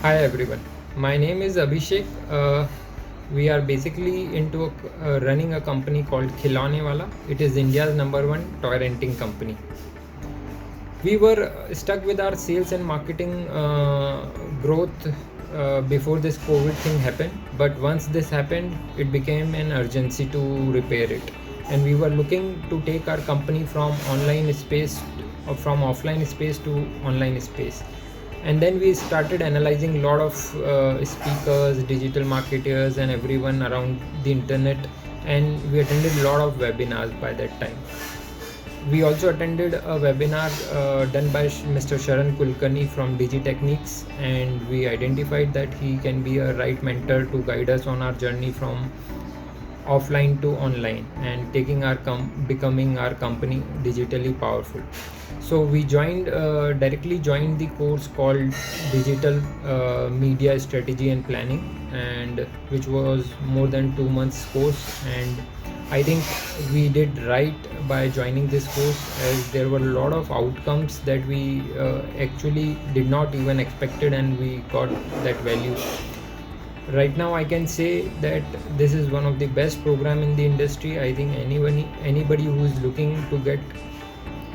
Hi everyone, my name is Abhishek. We are basically into running a company called Khilone Wala. It is India's number one toy renting company. We were stuck with our sales and marketing growth before this COVID thing happened, but once this happened, it became an urgency to repair it. And we were looking to take our company from online space or from offline space to online space. And then we started analyzing a lot of speakers, digital marketers, and everyone around the internet, and we attended a lot of webinars by that time. We also attended a webinar done by Mr. Sharan Kulkarni from DigiTechniques, and we identified that he can be a right mentor to guide us on our journey from offline to online and taking our becoming our company digitally powerful. So we directly joined the course called Digital Media Strategy and Planning, and which was more than 2 months course. And I think we did right by joining this course, as there were a lot of outcomes that we actually did not even expected, and we got that value. Right now I can say that this is one of the best program in the industry. I think anybody who is looking to get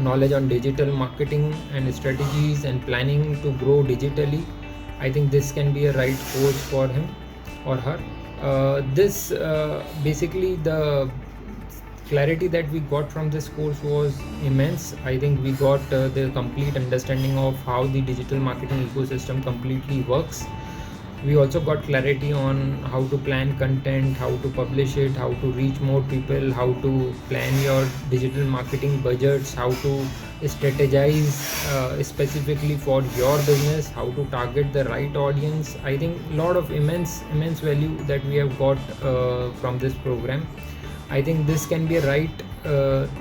knowledge on digital marketing and strategies and planning to grow digitally, I think this can be a right course for him or her. This basically the clarity that we got from this course was immense. I think we got the complete understanding of how the digital marketing ecosystem completely works. We also got clarity on how to plan content, how to publish it, how to reach more people, how to plan your digital marketing budgets, how to strategize specifically for your business, how to target the right audience. I think a lot of immense value that we have got from this program. I think this can be a right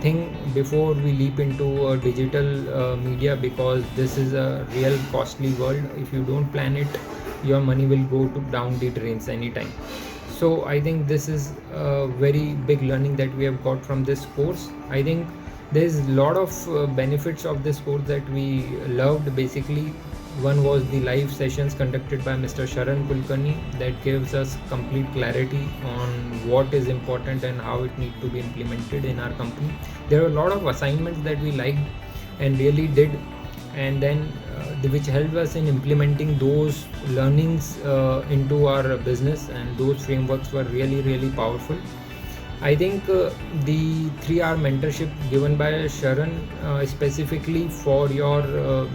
thing before we leap into digital media, because this is a real costly world. If you don't plan it, your money will go down the drains anytime. So I think this is a very big learning that we have got from this course. I think there's a lot of benefits of this course that we loved. Basically, one was the live sessions conducted by Mr. Sharan Kulkarni that gives us complete clarity on what is important and how it needs to be implemented in our company. There were a lot of assignments that we liked and really did, and then which helped us in implementing those learnings into our business, and those frameworks were really powerful. I think the 3R mentorship given by Sharan specifically for your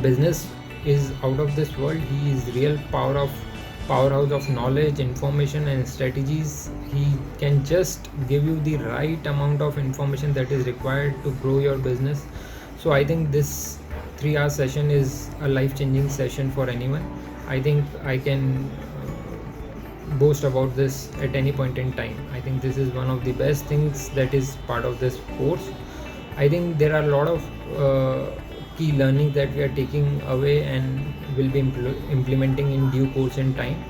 business is out of this world. He is real powerhouse of knowledge, information, and strategies. He can just give you the right amount of information that is required to grow your business. So I think this 3 hour session is a life changing session for anyone. I think I can boast about this at any point in time. I think this is one of the best things that is part of this course. I think there are a lot of key learning that we are taking away and will be implementing in due course in time.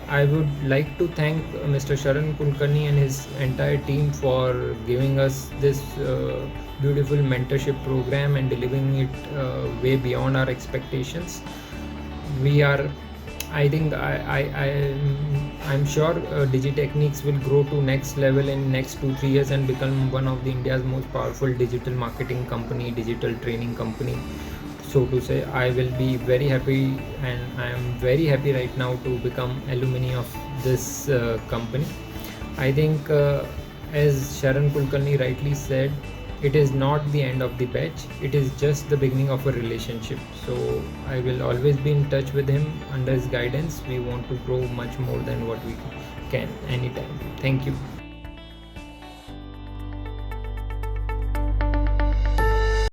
I would like to thank Mr. Sharan Kulkarni and his entire team for giving us this beautiful mentorship program and delivering it way beyond our expectations. We are, I think I'm sure DigiTechniques will grow to next level in next 2-3 years and become one of the India's most powerful digital marketing company, digital training company, so to say. I will be very happy, and I am very happy right now to become alumni of this company. I think as Sharan Kulkarni rightly said, it is not the end of the batch, it is just the beginning of a relationship. So I will always be in touch with him. Under his guidance, we want to grow much more than what we can anytime. Thank you.